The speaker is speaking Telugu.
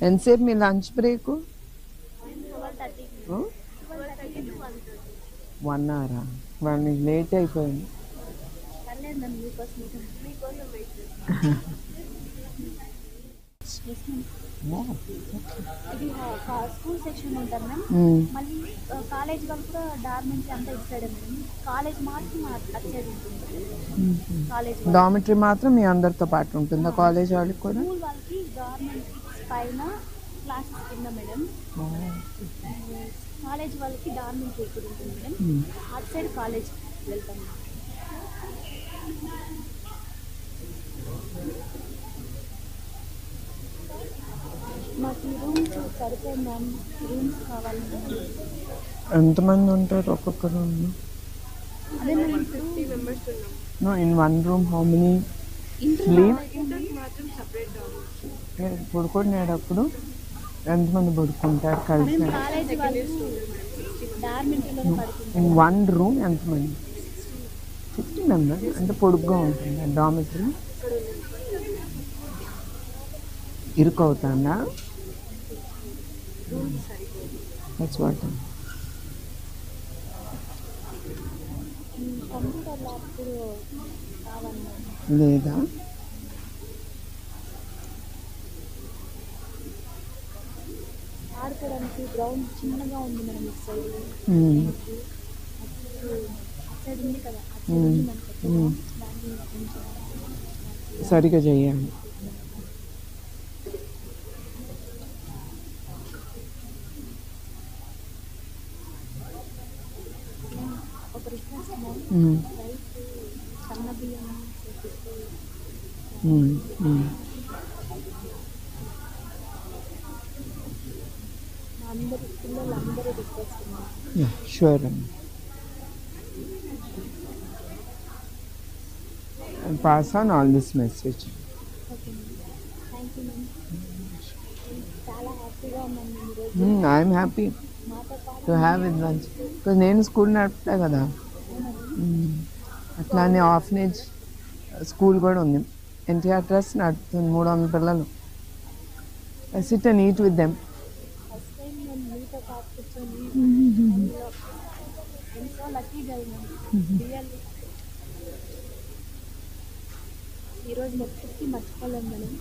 ఎంతసేపు మీ లంచ్ బ్రేక్? 1 అవరా? వాళ్ళకి లేట్ అయిపోయింది. ఇది స్కూల్ సెక్షన్ ఉంటుంది మ్యామ్. మళ్ళీ కాలేజ్ వాళ్ళు కూడా డార్మెంట్స్ అంతా ఇటు సైడ్ మేడం. కాలేజ్ మాత్రం అటు సైడ్ ఉంటుంది. కాలేజ్ డామిటరీ మాత్రం మీ అందరితో పాటు ఉంటుందా కాలేజ్ వాళ్ళకి కూడా? స్కూల్ వాళ్ళకి గవర్నమెంట్ పైన క్లాసెస్ కింద మేడం. కాలేజ్ వాళ్ళకి డార్మెంటరీ ఇక్కడ ఉంటుంది మేడం. అటు సైడ్ కాలేజ్ వెళ్తాం. మాకు రూమ్స్ సరిపోయింది మ్యామ్. రూమ్స్ కావాలి. ఎంతమంది ఉంటారు ఒక్కొక్క రూమ్? అదే మేము 50 మెంబర్స్ ఉన్నాం. No, in one room how many sleep? పడుకునేటప్పుడు ఎంతమంది పడుకుంటారు కలిసి? కాలేజ్ వాళ్ళు డార్మెంటరీలో పడుకుంటారు. ఇన్ వన్ రూమ్ ఎంతమంది? 50 మెంబర్స్. అంటే పొడుగ్గా ఉంటుంది డామిటరీ. ఇరుకు అవుతుందా? That's what. కంప్యూటర్ ల్యాబ్ కూడా కావాలి లేదా? ఆడుకోవడానికి గ్రౌండ్ చిన్నగా ఉంది మేడం. ఇటు సైడ్ సైడ్ ఉంది కదా, సరిగా చేయాలి. ఒక రిక్వెస్ట్ మ్యామ్. సన్న బియ్యం అందరి పిల్లలు అందరూ request ma'am. Sure. Pass on all this message. Okay ma'am. Thank you ma'am. చాలా హ్యాపీగా ఉన్నాను ఈరోజు. ఐఎమ్ హ్యాపీ మాతో పాటు to have with lunch. Because నేను స్కూల్ నడుపుతా కదా, అట్లానే ఆర్ఫనేజ్ స్కూల్ కూడా ఉంది. ఎన్టీఆర్ ట్రస్ట్ నడుపుతుంది. 300 పిల్లలు. I SIT and eat with them. First time నేను మీతో పాటు కూర్చొని ఎంతో లక్కీగా ఉన్నాను. రియల్లీ ఈరోజు ఎప్పటికీ మర్చిపోలేము మేడం.